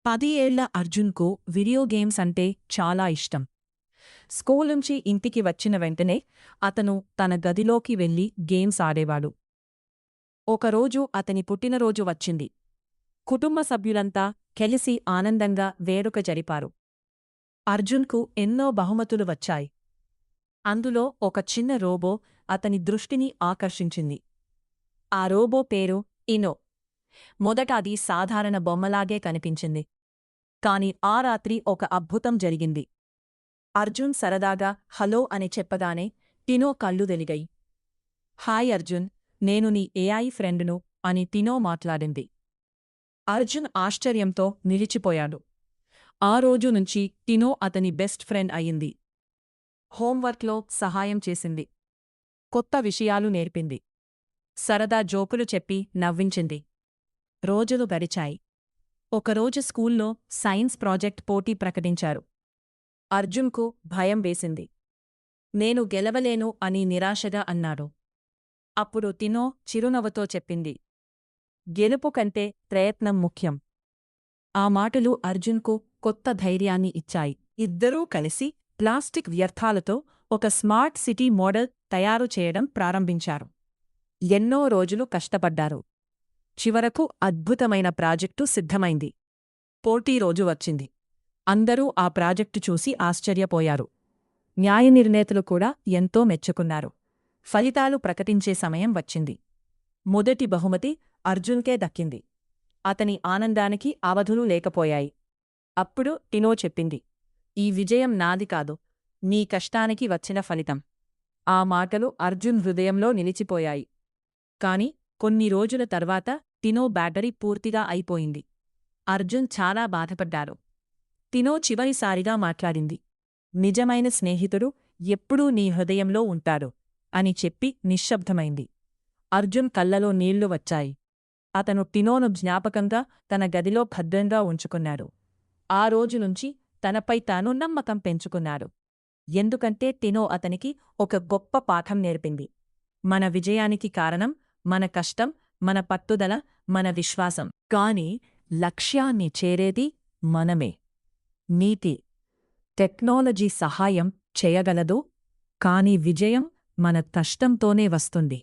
10 ఏళ్ల అర్జున్కు video games అంటే చాలా ఇష్టం. స్కూల్ నుంచి ఇంటికి వచ్చిన వెంటనే అతను తన గదిలోకి వెళ్లి గేమ్స్ ఆడేవాడు. ఒకరోజు అతని పుట్టినరోజు వచ్చింది. కుటుంబ సభ్యులంతా కలిసి ఆనందంగా వేడుక జరిపారు. అర్జున్కు ఎన్నో బహుమతులు వచ్చాయి. అందులో ఒక చిన్న రోబో అతని దృష్టిని ఆకర్షించింది. ఆ రోబో పేరు ఇనో. మొదట అది సాధారణ బొమ్మలాగే కనిపించింది. కాని ఆ రాత్రి ఒక అద్భుతం జరిగింది. అర్జున్ సరదాగా హలో అని చెప్పగానే టినో కళ్ళు వెలిగాయి. హాయ్ అర్జున్, నేను నీ ఏఐ ఫ్రెండును అని టినో మాట్లాడింది. అర్జున్ ఆశ్చర్యంతో నిలిచిపోయాడు. ఆ రోజు నుంచి టినో అతని బెస్ట్ ఫ్రెండ్ అయింది. హోంవర్క్లో సహాయం చేసింది. కొత్త విషయాలు నేర్పింది. సరదా జోకులు చెప్పి నవ్వించింది. రోజులు గడిచాయి. ఒకరోజు స్కూల్లో సైన్స్ ప్రాజెక్ట్ పోటీ ప్రకటించారు. అర్జున్కు భయం వేసింది. నేను గెలవలేను అని నిరాశగా అన్నాడు. అప్పుడు టినో చిరునవ్వుతో చెప్పింది, గెలుపు కంటే ప్రయత్నం ముఖ్యం. ఆ మాటలు అర్జున్కు కొత్త ధైర్యాన్ని ఇచ్చాయి. ఇద్దరూ కలిసి ప్లాస్టిక్ వ్యర్థాలతో ఒక స్మార్ట్ సిటీ మోడల్ తయారు చేయడం ప్రారంభించారు. ఎన్నో రోజులు కష్టపడ్డారు. చివరకు అద్భుతమైన ప్రాజెక్టు సిద్ధమైంది. పోటీ రోజు వచ్చింది. అందరూ ఆ ప్రాజెక్టు చూసి ఆశ్చర్యపోయారు. న్యాయనిర్ణేతలు కూడా ఎంతో మెచ్చుకున్నారు. ఫలితాలు ప్రకటించే సమయం వచ్చింది. మొదటి బహుమతి అర్జున్కే దక్కింది. అతని ఆనందానికి అవధులు లేకపోయాయి. అప్పుడు టినో చెప్పింది, ఈ విజయం నాది కాదు, నీ కష్టానికి వచ్చిన ఫలితం. ఆ మాటలు అర్జున్ హృదయంలో నిలిచిపోయాయి. కాని కొన్ని రోజుల తర్వాత టినో బ్యాటరీ పూర్తిగా అయిపోయింది. అర్జున్ చాలా బాధపడ్డారు. టినో చివరిసారిగా మాట్లాడింది, నిజమైన స్నేహితుడు ఎప్పుడూ నీ హృదయంలో ఉంటాడు అని చెప్పి నిశ్శబ్దమైంది. అర్జున్ కళ్ళలో నీళ్లు వచ్చాయి. అతను టినోను జ్ఞాపకంగా తన గదిలో భద్రంగా ఉంచుకున్నాడు. ఆ రోజునుంచి తనపై తాను నమ్మకం పెంచుకున్నాడు. ఎందుకంటే టినో అతనికి ఒక గొప్ప పాఠం నేర్పింది. మన విజయానికి కారణం మన కష్టం, మన పట్టుదల, మన విశ్వాసం. కాని లక్ష్యాన్ని చేరేది మనమే. నీతి: టెక్నాలజీ సహాయం చేయగలదు, కాని విజయం మన కష్టంతోనే వస్తుంది.